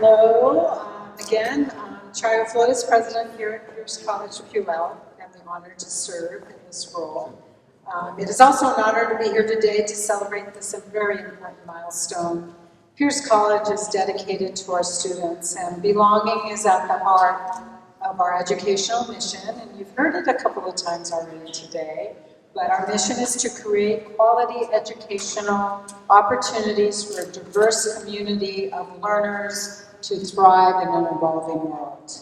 Hello, again, Chayo Flores, president here at College Puyallup, and the honor to serve in this role. It is also an honor to be here today to celebrate this very important milestone. Pierce College is dedicated to our students, and belonging is at the heart of our educational mission, and you've heard it a couple of times already today. But our mission is to create quality educational opportunities for a diverse community of learners to thrive in an evolving world.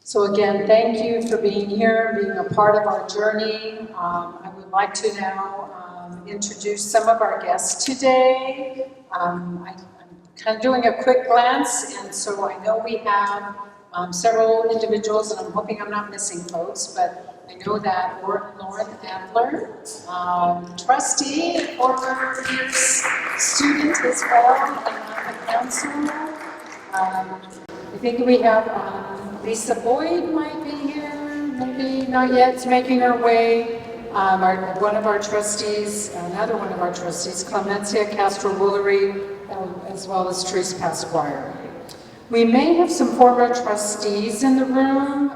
So again, thank you for being here, being a part of our journey. I would like to now introduce some of our guests today. I'm kind of doing a quick glance, and so I know we have several individuals, and I'm hoping I'm not missing folks, but I know that Lauren Adler, trustee, former Pierce student as well, and on the council. I think we have Lisa Boyd might be here, maybe not yet, making her way. One of our trustees, another one of our trustees, Clemencia Castro-Woolery, as well as Therese Pasquire. We may have some former trustees in the room.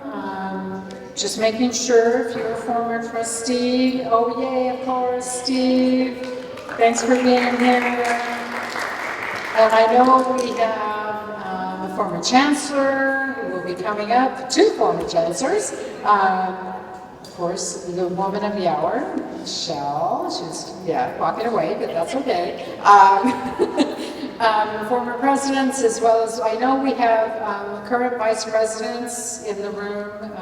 Just making sure if you're a former trustee. Oh yay, of course, Steve. Thanks for being here. And I know we have a former chancellor who will be coming up, two former chancellors. Of course, the woman of the hour, Michelle. She's, walking away, but that's okay. Former presidents, as well as, I know we have current vice presidents in the room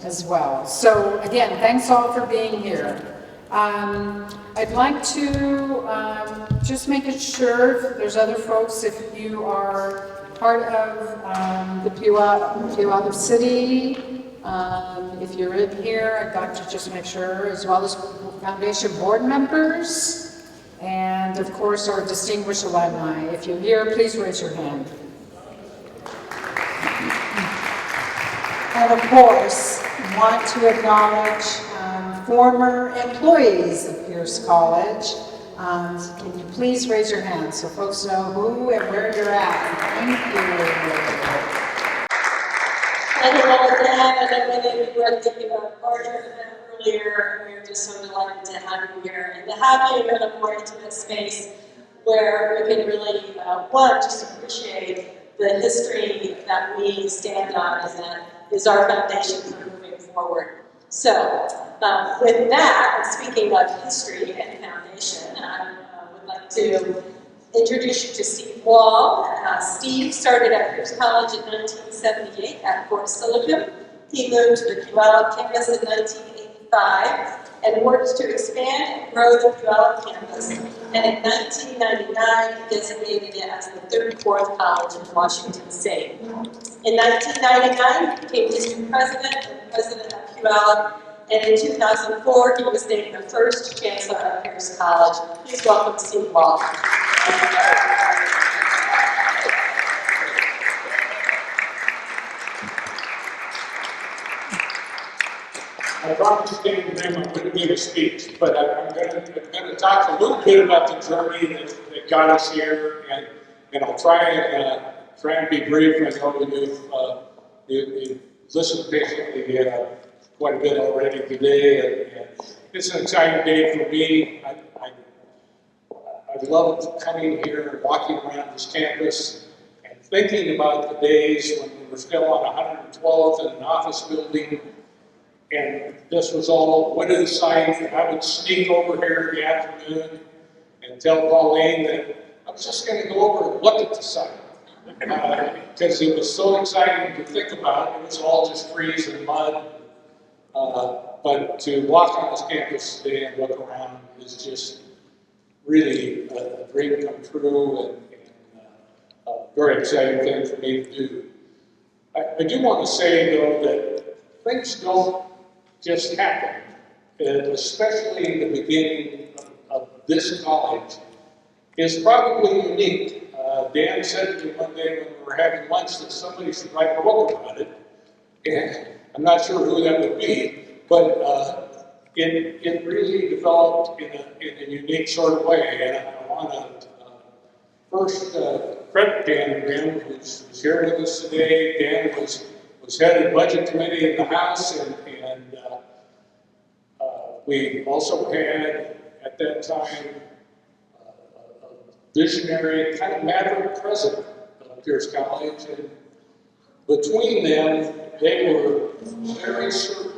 as well. So again, thanks all for being here. I'd like to just make it sure if there's other folks, if you are part of the Puyallup City, if you're in here, I'd like to just make sure, as well as foundation board members, and of course our distinguished alumni. If you're here, please raise your hand. And of course, want to acknowledge former employees of Pierce College. Can you please raise your hand so folks know who and where you're at? Thank you. Hello again, and I'm going to be working about Carter earlier. We're just so delighted to have you here and to have you in a more intimate space where we can really, just appreciate the history that we stand on, and that is our foundation for moving forward. So, with that, and speaking of history and foundation, I would like to introduce you to Steve Wall. Steve started at Pierce College in 1978 at Fort Silicon. He moved to the Puyallup campus in 1985 and worked to expand and grow the Puyallup campus. And in 1999, designated it as the 34th college in Washington State. In 1999, he became district president and president of Puyallup. And in 2004, he was named the first chancellor of Pierce College. Please welcome Steve Wall. I promised him I'm going to give a speech, but I'm going to talk a little bit about the journey that got us here, and I'll try and be brief. I know you've listened patiently quite a bit already today, and it's an exciting day for me. I love coming here and walking around this campus and thinking about the days when we were still on 112th in an office building. And this was all wooden sites, and I would sneak over here in the afternoon and tell Pauline that I was just going to go over and look at the site. Because it was so exciting to think about. It was all just trees and mud. But to walk on this campus today and look around is just really a dream come true, and a very exciting thing for me to do. I do want to say, though, that things don't just happen, and especially the beginning of this college is probably unique. Dan said to me one day when we were having lunch that somebody should write a book about it, and I'm not sure who that would be, but it really developed in a unique sort of way, and I want to first credit Dan Grimm, who's here with us today. Dan was head of the budget committee in the House, and we also had, at that time, a visionary, kind of maverick president of Pierce College, and between them, they were very certain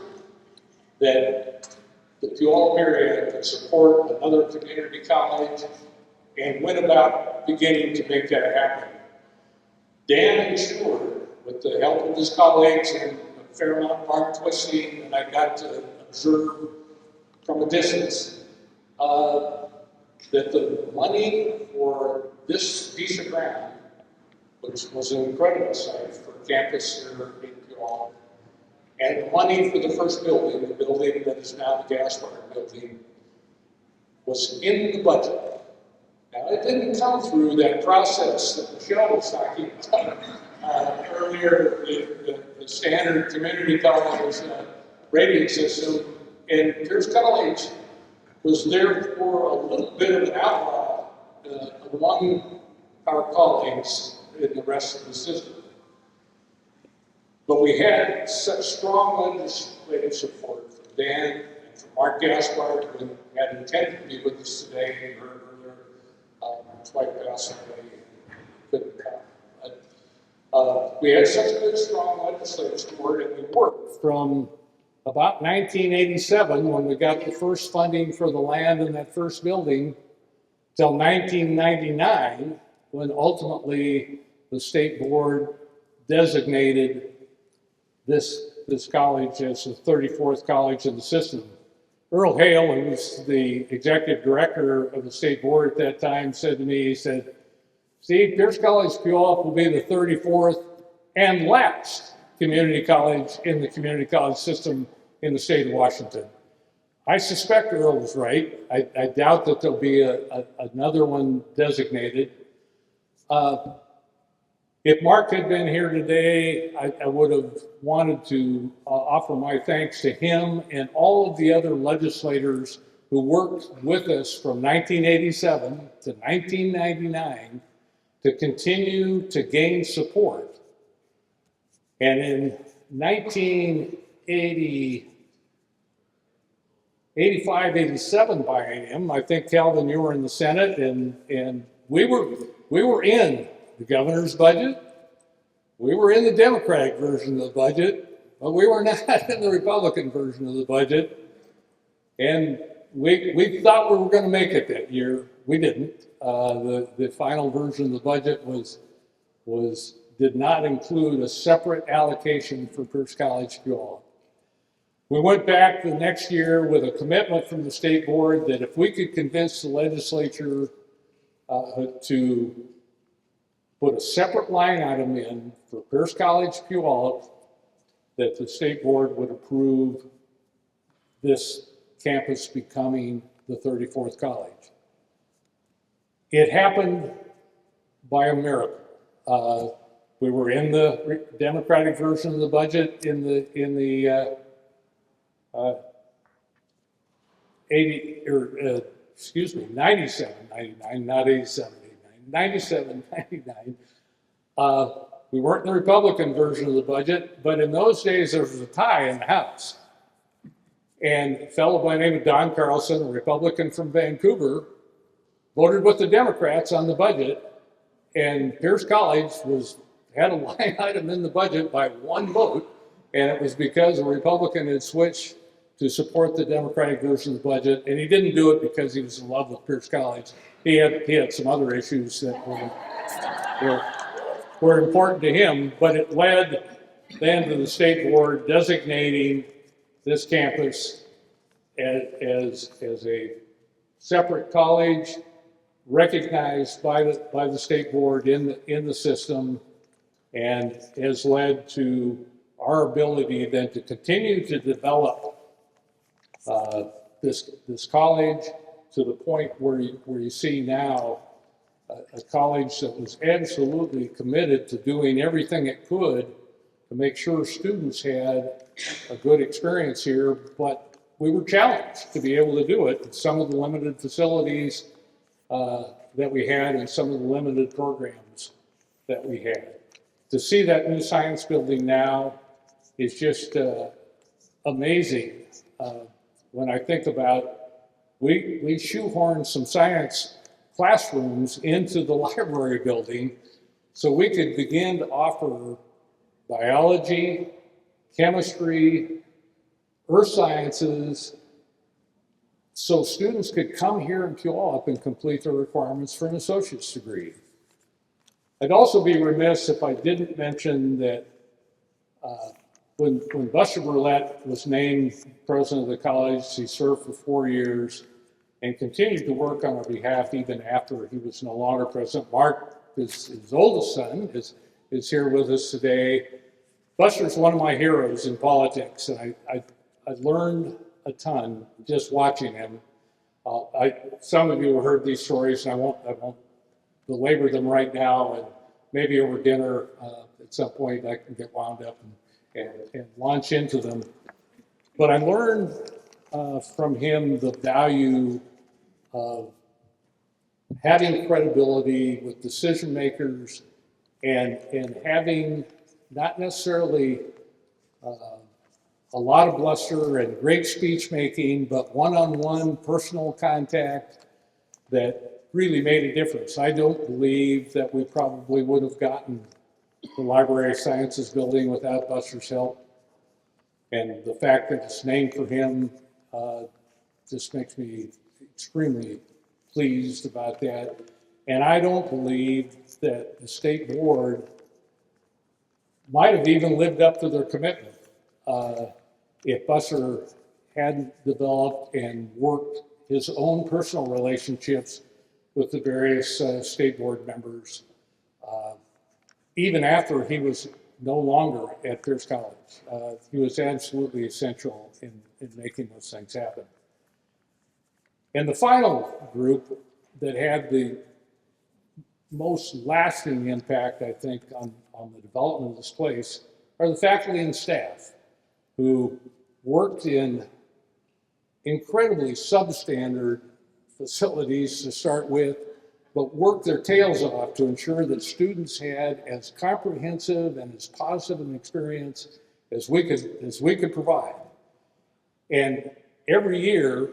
that the Puyallup area could support another community college, and went about beginning to make that happen. Dan ensured, with the help of his colleagues and a fair amount of arm twisting, and I got to observe from a distance, that the money for this piece of ground, which was an incredible site for a campus here in Puyallup, and the money for the first building, the building that is now the gas-fired building, was in the budget. Now, it didn't come through that process that Michelle was talking about earlier, the standard community college rating system, and Pierce College was therefore a little bit of an outlaw among our colleagues in the rest of the system. But we had such strong legislative support from Dan and from Mark Gaspard, who had intended to be with us today, and heard earlier, his wife passed away and couldn't come. We had such good, strong legislative support, and we worked from about 1987, when we got the first funding for the land in that first building, till 1999, when ultimately the state board designated this college as the 34th college in the system. Earl Hale, who was the executive director of the state board at that time, said to me, he said, "Steve, Pierce College Puyallup will be the 34th and last community college in the community college system in the state of Washington." I suspect Earl was right. I doubt that there'll be another one designated. If Mark had been here today, I would have wanted to offer my thanks to him and all of the other legislators who worked with us from 1987 to 1999 to continue to gain support. And in 1985, 87 biennium, I think, Calvin, you were in the Senate, and we were in the governor's budget. We were in the Democratic version of the budget, but we were not in the Republican version of the budget. And we thought we were going to make it that year. We didn't. The final version of the budget did not include a separate allocation for Pierce College Puyallup. We went back the next year with a commitment from the state board that if we could convince the legislature to put a separate line item in for Pierce College Puyallup, that the state board would approve this campus becoming the 34th college. It happened by a miracle. We were in the Democratic version of the budget in the 97, 99, not 87, 97, 99. We weren't in the Republican version of the budget, but in those days there was a tie in the House. And a fellow by the name of Don Carlson, a Republican from Vancouver, voted with the Democrats on the budget, and Pierce College had a line item in the budget by one vote, and it was because a Republican had switched to support the Democratic version of the budget, and he didn't do it because he was in love with Pierce College. He had some other issues that were important to him, but it led then to the state board designating this campus as a separate college, recognized by the state board in the system, and has led to our ability then to continue to develop this college to the point where you see now a college that was absolutely committed to doing everything it could to make sure students had a good experience here, but we were challenged to be able to do it. Some of the limited facilities that we had and some of the limited programs that we had. To see that new science building now is just amazing. When I think about, we shoehorned some science classrooms into the library building so we could begin to offer biology, chemistry, earth sciences, so students could come here in Puyallup and complete their requirements for an associate's degree. I'd also be remiss if I didn't mention that when Buster Burlett was named president of the college, he served for 4 years and continued to work on our behalf even after he was no longer president. Mark, his oldest son, is here with us today. Buster's one of my heroes in politics, and I learned a ton just watching him. Some of you have heard these stories, and I won't belabor them right now, and maybe over dinner at some point I can get wound up and launch into them. But I learned from him the value of having credibility with decision makers and having not necessarily a lot of bluster and great speech making, but one-on-one personal contact that really made a difference. I don't believe that we probably would have gotten the Library of Sciences building without Buster's help. And the fact that it's named for him just makes me extremely pleased about that. And I don't believe that the state board might have even lived up to their commitment if Buster hadn't developed and worked his own personal relationships with the various state board members, even after he was no longer at Pierce College. He was absolutely essential in making those things happen. And the final group that had the most lasting impact, I think, on the development of this place are the faculty and staff who worked in incredibly substandard facilities to start with, but worked their tails off to ensure that students had as comprehensive and as positive an experience as we could provide. And every year,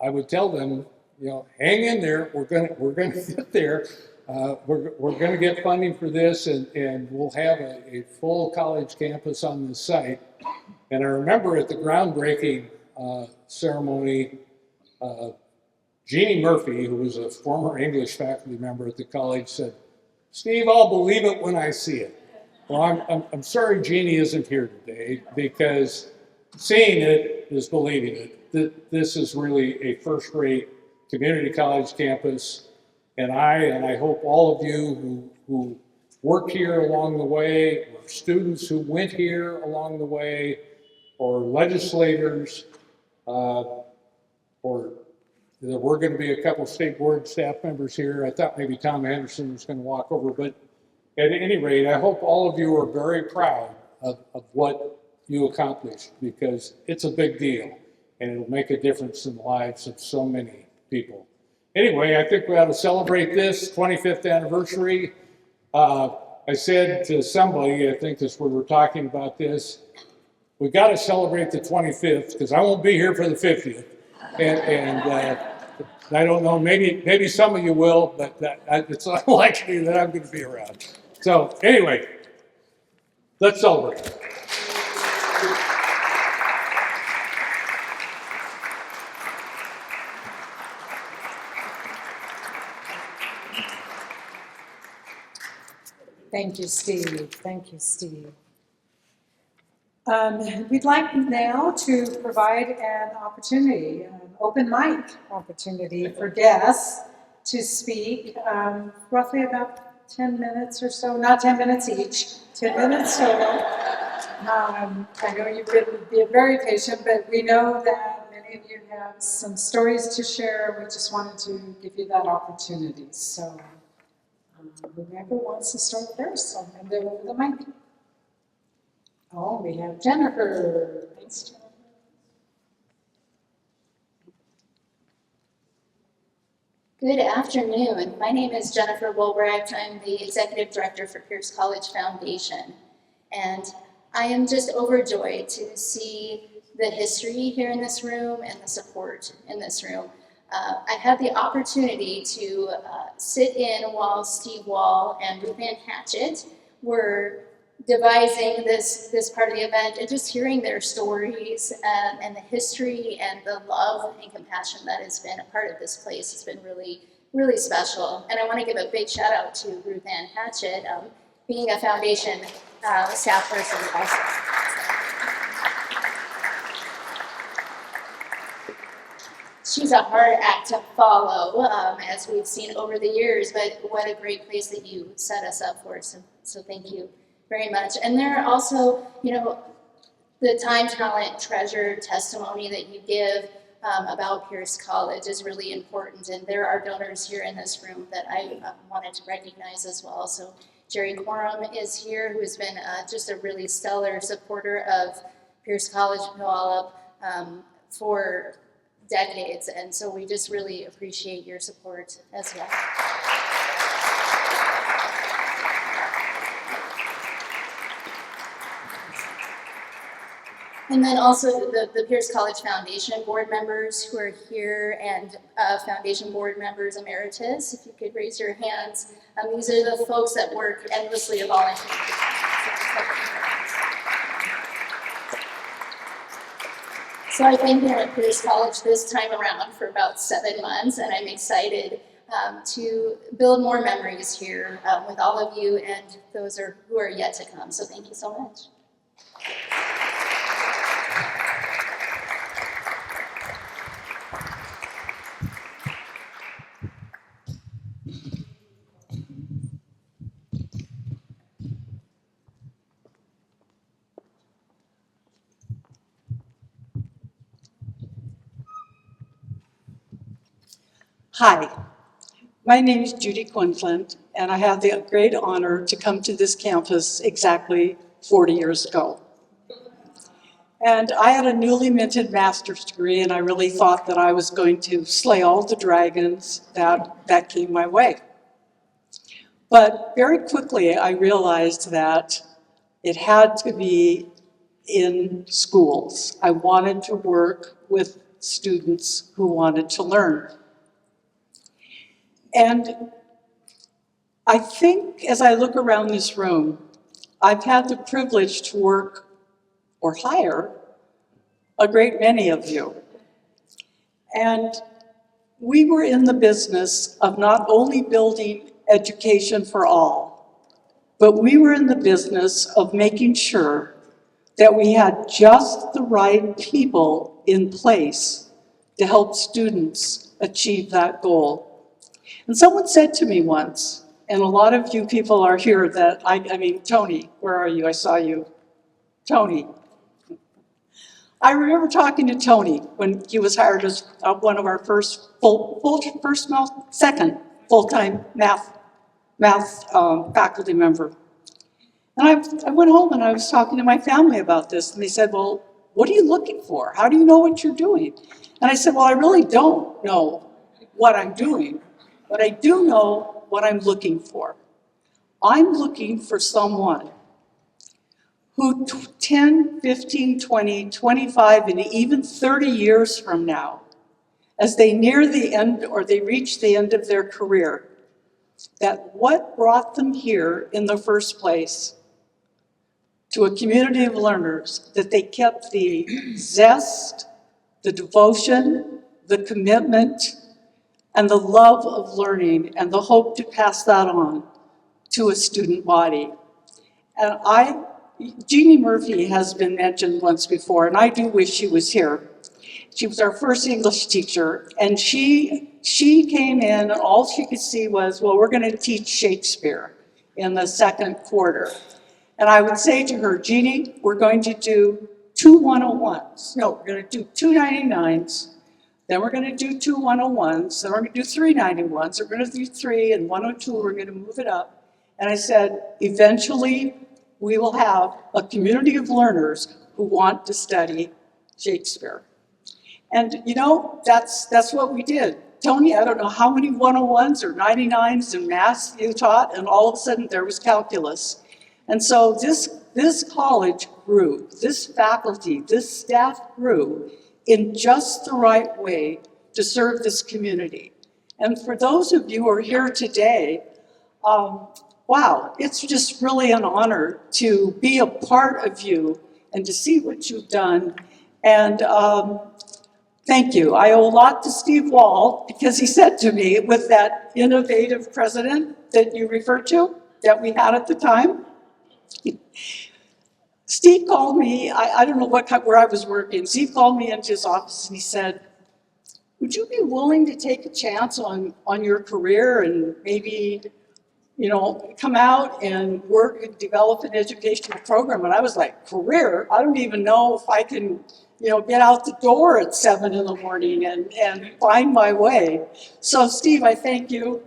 I would tell them, you know, hang in there. We're gonna get there. We're gonna get funding for this, and we'll have a full college campus on this site. And I remember at the groundbreaking ceremony, Jeannie Murphy, who was a former English faculty member at the college, said, "Steve, I'll believe it when I see it." Well, I'm sorry Jeannie isn't here today, because seeing it is believing it. This is really a first-rate community college campus, and I hope all of you who worked here along the way, or students who went here along the way, or legislators, or there were going to be a couple state board staff members here. I thought maybe Tom Anderson was going to walk over, but at any rate, I hope all of you are very proud of what you accomplished, because it's a big deal and it'll make a difference in the lives of so many people. Anyway, I think we ought to celebrate this 25th anniversary. I said to somebody, I think as we were talking about this, we got to celebrate the 25th because I won't be here for the 50th. And I don't know, maybe some of you will, but it's unlikely that I'm going to be around. So anyway, let's celebrate. Thank you, Steve. Thank you, Steve. We'd like now to provide an opportunity, an open mic opportunity for guests to speak, roughly about 10 minutes or so, not 10 minutes each, 10 minutes total. I know you've been very patient, but we know that many of you have some stories to share. We just wanted to give you that opportunity. So whoever wants to start first, I'll hand it over the mic. Oh, we have Jennifer. Thanks, Jennifer. Good afternoon. My name is Jennifer Wolbrecht. I'm the Executive Director for Pierce College Foundation. And I am just overjoyed to see the history here in this room and the support in this room. I had the opportunity to sit in while Steve Wall and Ruth Ann Hatchett were devising this part of the event, and just hearing their stories and the history and the love and compassion that has been a part of this place has been really, really special. And I want to give a big shout out to Ruth Ann Hatchett, being a foundation staff person also. She's a hard act to follow, as we've seen over the years, but what a great place that you set us up for. So thank you very much. And there are also, the time, talent, treasure testimony that you give about Pierce College is really important. And there are donors here in this room that I wanted to recognize as well. So Jerry Quorum is here, who has been just a really stellar supporter of Pierce College Puyallup for decades. And so we just really appreciate your support as well. And then also the Pierce College Foundation board members who are here, and foundation board members emeritus, if you could raise your hands. These are the folks that work endlessly to volunteer. So I've been here at Pierce College this time around for about 7 months, and I'm excited to build more memories here with all of you and those who are yet to come. So thank you so much. Hi, my name is Judy Quinlan, and I have the great honor to come to this campus exactly 40 years ago. And I had a newly minted master's degree, and I really thought that I was going to slay all the dragons that came my way. But very quickly, I realized that it had to be in schools. I wanted to work with students who wanted to learn. And I think as I look around this room, I've had the privilege to work or hire a great many of you. And we were in the business of not only building education for all, but we were in the business of making sure that we had just the right people in place to help students achieve that goal. And someone said to me once, and a lot of you people are here that, Tony, where are you? I saw you. Tony. I remember talking to Tony when he was hired as one of our second full-time math faculty member. And I went home and I was talking to my family about this, and they said, well, what are you looking for? How do you know what you're doing? And I said, well, I really don't know what I'm doing. But I do know what I'm looking for. I'm looking for someone who 10, 15, 20, 25, and even 30 years from now, as they near the end or they reach the end of their career, that what brought them here in the first place to a community of learners, that they kept the zest, the devotion, the commitment, and the love of learning, and the hope to pass that on to a student body. And Jeannie Murphy has been mentioned once before, and I do wish she was here. She was our first English teacher, and she came in, and all she could see was, well, we're gonna teach Shakespeare in the second quarter. And I would say to her, Jeannie, we're going to do 2 101s. No, we're gonna do 2 99s, then we're going to do 2 101s, then we're going to do 3 91s, we're going to do 3 and 102, we're going to move it up. And I said, eventually we will have a community of learners who want to study Shakespeare. And that's what we did. Tony, I don't know how many 101s or 99s in math you taught, and all of a sudden there was calculus. And so this college grew, this faculty, this staff grew in just the right way to serve this community. And for those of you who are here today, wow, it's just really an honor to be a part of you and to see what you've done. And thank you. I owe a lot to Steve Wall because he said to me, with that innovative president that you referred to, that we had at the time, Steve called me, I don't know where I was working. Steve called me into his office and he said, would you be willing to take a chance on your career and maybe, come out and work and develop an educational program? And I was like, career? I don't even know if I can, get out the door at 7 in the morning and find my way. So Steve, I thank you.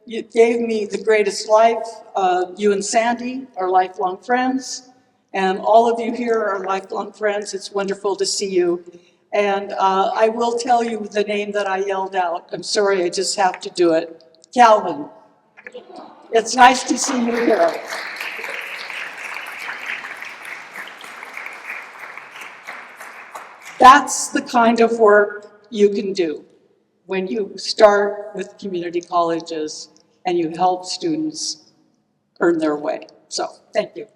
You gave me the greatest life. You and Sandy are lifelong friends. And all of you here are lifelong friends. It's wonderful to see you. And I will tell you the name that I yelled out. I'm sorry, I just have to do it. Calvin. It's nice to see you here. That's the kind of work you can do when you start with community colleges and you help students earn their way. So, thank you.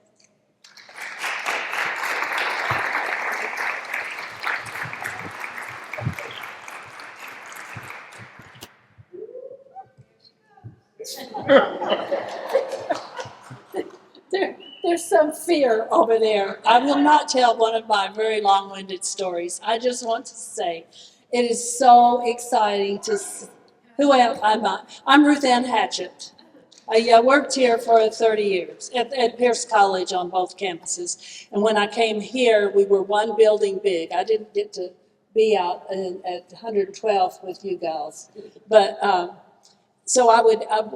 There's some fear over there. I will not tell one of my very long-winded stories. I just want to say it is so exciting to see. Who am I? I'm Ruth Ann Hatchett. I worked here for 30 years at Pierce College on both campuses. And when I came here, we were one building big. I didn't get to be out at 112th with you guys. But so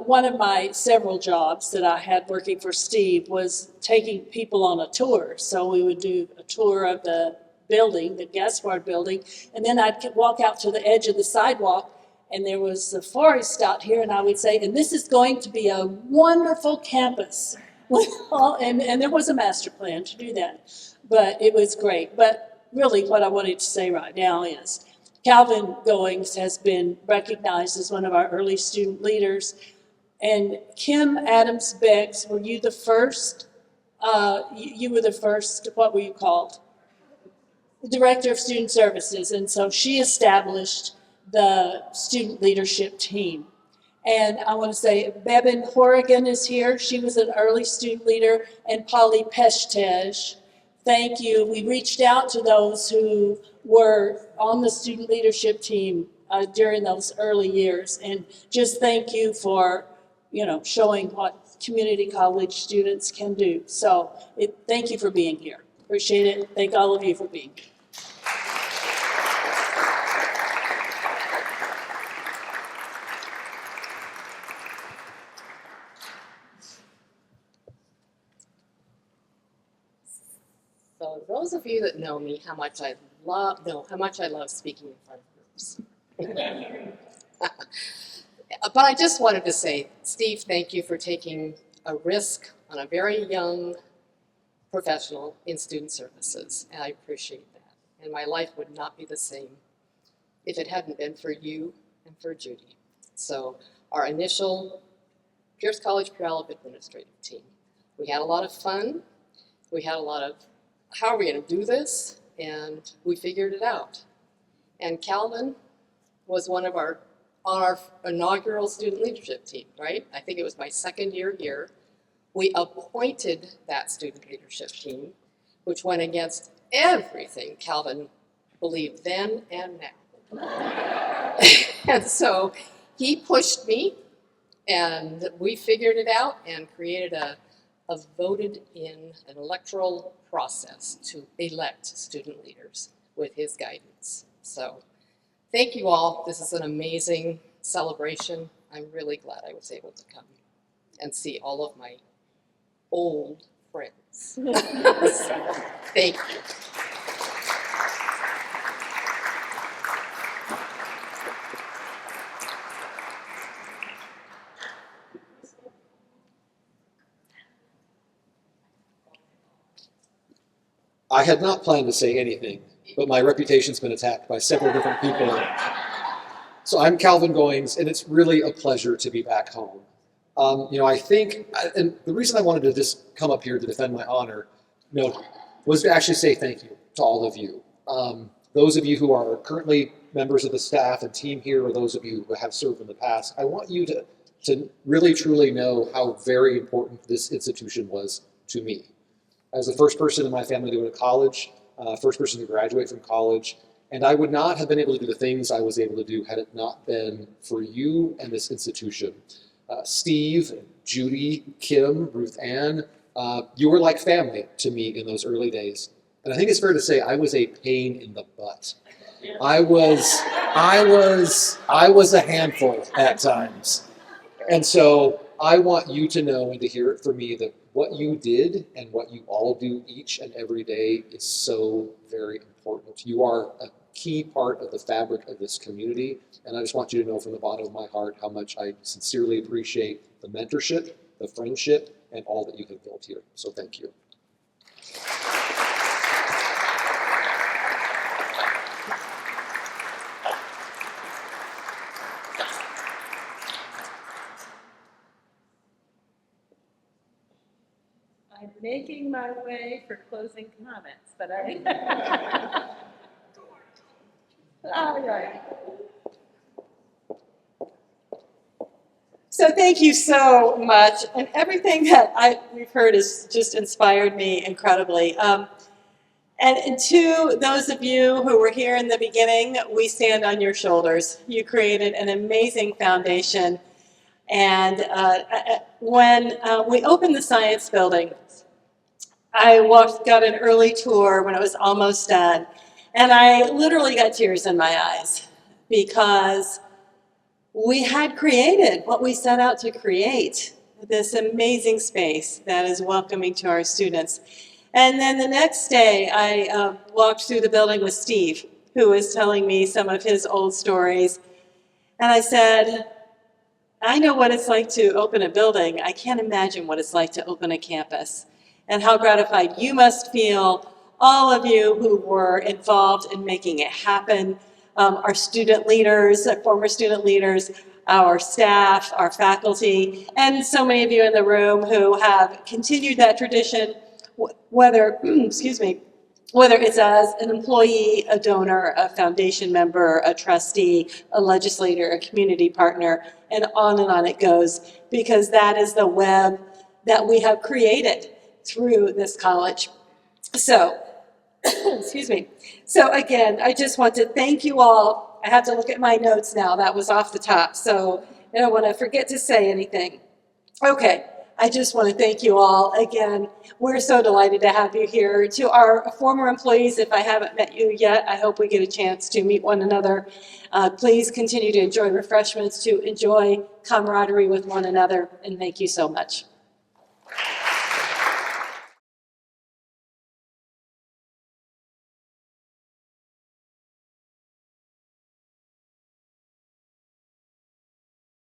one of my several jobs that I had working for Steve was taking people on a tour. So we would do a tour of the building, the gas-fired building, and then I'd walk out to the edge of the sidewalk, and there was a forest out here, and I would say, and this is going to be a wonderful campus. And there was a master plan to do that, but it was great. But really what I wanted to say right now is, Calvin Goings has been recognized as one of our early student leaders. And Kim Adams Beggs, were you the first? You were the first, what were you called? The Director of Student Services. And so she established the student leadership team. And I want to say Bevin Horrigan is here. She was an early student leader. And Polly Peshtej. Thank you. We reached out to those who were on the student leadership team during those early years, and just thank you for, showing what community college students can do. So thank you for being here. Appreciate it. Thank all of you for being here. So those of you that know me, how much I love speaking in front of groups. But I just wanted to say, Steve, thank you for taking a risk on a very young professional in student services, and I appreciate that. And my life would not be the same if it hadn't been for you and for Judy. So our initial Pierce College Puyallup administrative team, we had a lot of fun. We had a lot of, how are we going to do this? And we figured it out. And Calvin was one of on our inaugural student leadership team, right? I think it was my second year here. We appointed that student leadership team, which went against everything Calvin believed then and now. And so he pushed me, and we figured it out and created a voted in an electoral process to elect student leaders with his guidance. So thank you all. This is an amazing celebration. I'm really glad I was able to come and see all of my old friends. So, thank you. I had not planned to say anything, but my reputation's been attacked by several different people. So I'm Calvin Goings, and it's really a pleasure to be back home. I think, and the reason I wanted to just come up here to defend my honor, was to actually say thank you to all of you. Those of you who are currently members of the staff and team here, or those of you who have served in the past, I want you to really truly know how very important this institution was to me. As the first person in my family to go to college, first person to graduate from college, and I would not have been able to do the things I was able to do had it not been for you and this institution. Steve, Judy, Kim, Ruth Ann, you were like family to me in those early days. And I think it's fair to say I was a pain in the butt. I was a handful at times. And so I want you to know and to hear it from me that what you did and what you all do each and every day is so very important. You are a key part of the fabric of this community, and I just want you to know from the bottom of my heart how much I sincerely appreciate the mentorship, the friendship, and all that you have built here. So thank you. I'm making my way for closing comments, but I. All right. So thank you so much, and everything that we've heard has just inspired me incredibly. And to those of you who were here in the beginning, we stand on your shoulders. You created an amazing foundation. And when we opened the Science Building, I got an early tour when it was almost done. And I literally got tears in my eyes because we had created what we set out to create, this amazing space that is welcoming to our students. And then the next day, I walked through the building with Steve, who was telling me some of his old stories. And I said, I know what it's like to open a building. I can't imagine what it's like to open a campus and how gratified you must feel, all of you who were involved in making it happen, our student leaders, former student leaders, our staff, our faculty, and so many of you in the room who have continued that tradition, whether, excuse me, whether it's as an employee, a donor, a foundation member, a trustee, a legislator, a community partner, and on it goes, because that is the web that we have created through this college. So, excuse me. So again, I just want to thank you all. I have to look at my notes now. That was off the top, so I don't want to forget to say anything. Okay. I just want to thank you all again. We're so delighted to have you here. To our former employees, if I haven't met you yet, I hope we get a chance to meet one another. Please continue to enjoy refreshments, to enjoy camaraderie with one another, and thank you so much.